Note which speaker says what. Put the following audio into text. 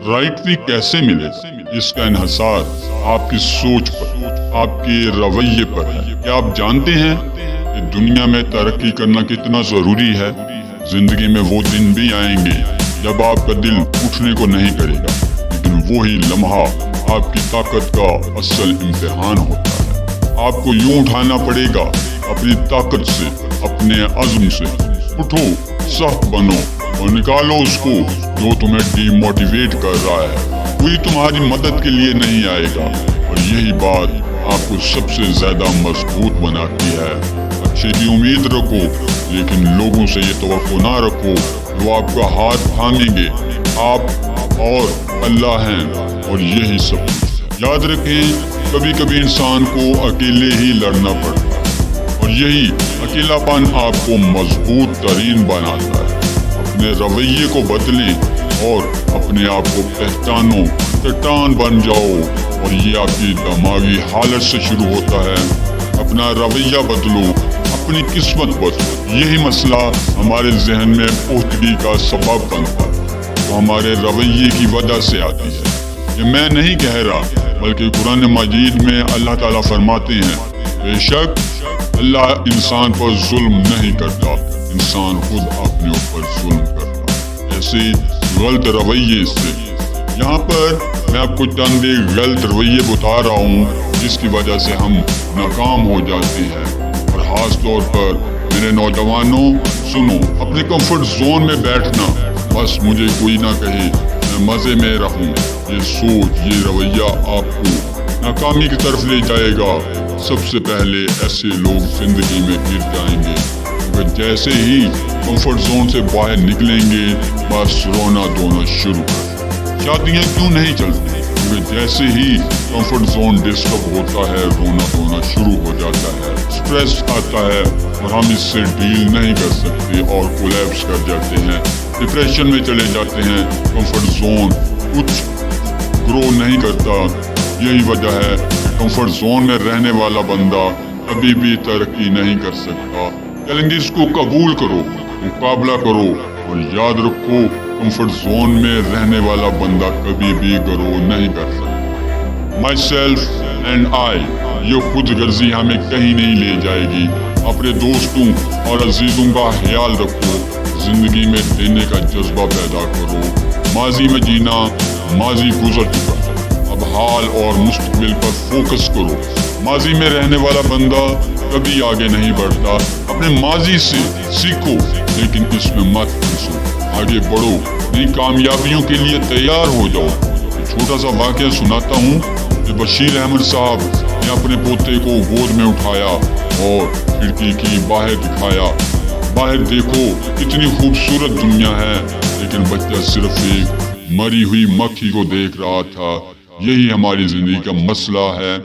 Speaker 1: Right way कैसे मिले, इसका इन्हिसार आपकी सोच पर, आपके रवैये पर है। क्या आप जानते हैं कि दुनिया में तरक्की करना कितना जरूरी है? जिंदगी में वो दिन भी आएंगे जब आपका दिल उठने को नहीं करेगा, लेकिन वही लम्हा आपकी ताकत का असल इम्तिहान होता है। आपको यूं उठाना पड़ेगा अपनी ताकत से, अपने अज़्म से। उठो, सख्त बनो और निकालो उसको जो तुम्हें डीमोटिवेट कर रहा है। कोई तुम्हारी मदद के लिए नहीं आएगा और यही बात आपको सबसे ज्यादा मजबूत बनाती है। अच्छे की उम्मीद रखो, लेकिन लोगों से ये तवक्को ना रखो जो आपका हाथ थामेंगे। आप और अल्लाह हैं और यही सब कुछ है। याद रखें, कभी कभी इंसान को अकेले ही लड़ना पड़ता है और यही अकेलापन आपको मजबूत तरीन बनाता है। अपने रवैये को बदलें और अपने आप को पहचानो, चट्टान बन जाओ। और ये आपकी दिमागी हालत से शुरू होता है। अपना रवैया बदलो, अपनी किस्मत बदलो। यही मसला हमारे जहन में पुख्तगी का सबब बनता है, तो हमारे रवैये की वजह से आती है। ये मैं नहीं कह रहा, बल्कि कुरान मजीद में अल्लाह ताला फरमाते हैं, बेशक अल्लाह इंसान पर जुल्म नहीं करता, इंसान खुद अपने ऊपर जुल्म करता। ऐसे गलत रवैये से यहाँ पर मैं आपको चंद गलत रवैये बता रहा हूँ जिसकी वजह से हम नाकाम हो जाते हैं। और खास तौर पर मेरे नौजवानों, सुनो, अपने कंफर्ट जोन में बैठना, बस मुझे कोई ना कहे, मैं मजे में रहूं, ये सोच, ये रवैया आपको नाकामी की तरफ ले जाएगा। सबसे पहले ऐसे लोग जिंदगी में गिर जाएंगे, क्योंकि जैसे ही कंफर्ट जोन से बाहर निकलेंगे बस रोना धोना शुरू कर। शादियाँ क्यों नहीं चलती? क्योंकि जैसे ही कंफर्ट जोन डिस्टर्ब होता है रोना धोना शुरू हो जाता है, स्ट्रेस आता है और हम इससे डील नहीं कर सकते और कोलैप्स कर जाते हैं, डिप्रेशन में चले जाते हैं। कंफर्ट जोन कुछ ग्रो नहीं करता। यही वजह है कंफर्ट जोन में रहने वाला बंदा कभी भी तरक्की नहीं कर सकता। चैलेंजेस को कबूल करो, मुकाबला करो और याद रखो, कंफर्ट जोन में रहने वाला बंदा कभी भी ग्रो नहीं कर सकता। माई सेल्फ एंड आई, ये खुद गर्जी हमें कहीं नहीं ले जाएगी। अपने दोस्तों और अजीजों का ख्याल रखो, जिंदगी में देने का जज्बा पैदा करो। माजी में जीना माजी गुजर चुका, अब हाल और मुस्तकबिल पर फोकस करो। माजी में रहने वाला बंदा कभी आगे नहीं बढ़ता। अपने माजी से सीखो, लेकिन इसमें मत फंसो, आगे बढ़ो, नई कामयाबियों के लिए तैयार हो जाओ। छोटा सा वाकया सुनाता हूँ कि बशीर अहमद साहब ने अपने पोते को गोद में उठाया और खिड़की की बाहर दिखाया। बाहर देखो, कितनी खूबसूरत दुनिया है, लेकिन बच्चा सिर्फ एक मरी हुई मक्खी को देख रहा था। यही हमारी जिंदगी का मसला है।